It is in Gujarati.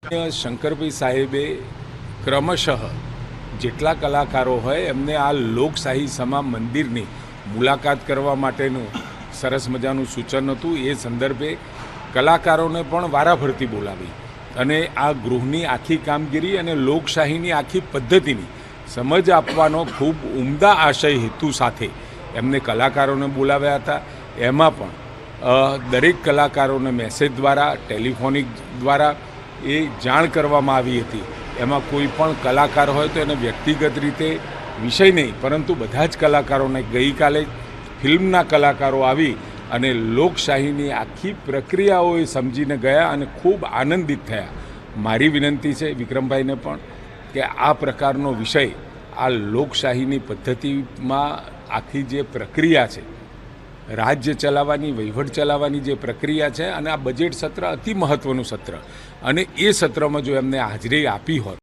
શંકરભાઈ સાહેબે ક્રમશઃ જેટલા કલાકારો હોય એમને આ લોકશાહી સમા મંદિરની મુલાકાત કરવા માટેનું સરસ મજાનું સૂચન હતું। એ સંદર્ભે કલાકારોને પણ વારાફરતી બોલાવી અને આ ગૃહની આખી કામગીરી અને લોકશાહીની આખી પદ્ધતિની સમજ આપવાનો ખૂબ ઉમદા આશય હેતુ સાથે એમને કલાકારોને બોલાવ્યા હતા। એમાં પણ દરેક કલાકારોને મેસેજ દ્વારા ટેલિફોનિક દ્વારા એ જાણ કરવામાં આવી હતી। એમાં કોઈ પણ કલાકાર હોય તો એને વ્યક્તિગત રીતે વિષય નહીં પરંતુ બધા જ કલાકારોને ગઈકાલે ફિલ્મના કલાકારો આવી અને લોકશાહીની આખી પ્રક્રિયાઓ એ સમજીને ગયા અને ખૂબ આનંદિત થયા। મારી વિનંતી છે વિક્રમભાઈને પણ કે આ પ્રકારનો વિષય આ લોકશાહીની પદ્ધતિમાં આખી જે પ્રક્રિયા છે રાજ્ય ચલાવવાની વહીવટ ચલાવવાની જે પ્રક્રિયા છે અને આ બજેટ સત્ર અતિ મહત્ત્વનું સત્ર અને એ સત્રમાં જો એમને હાજરી આપી હોત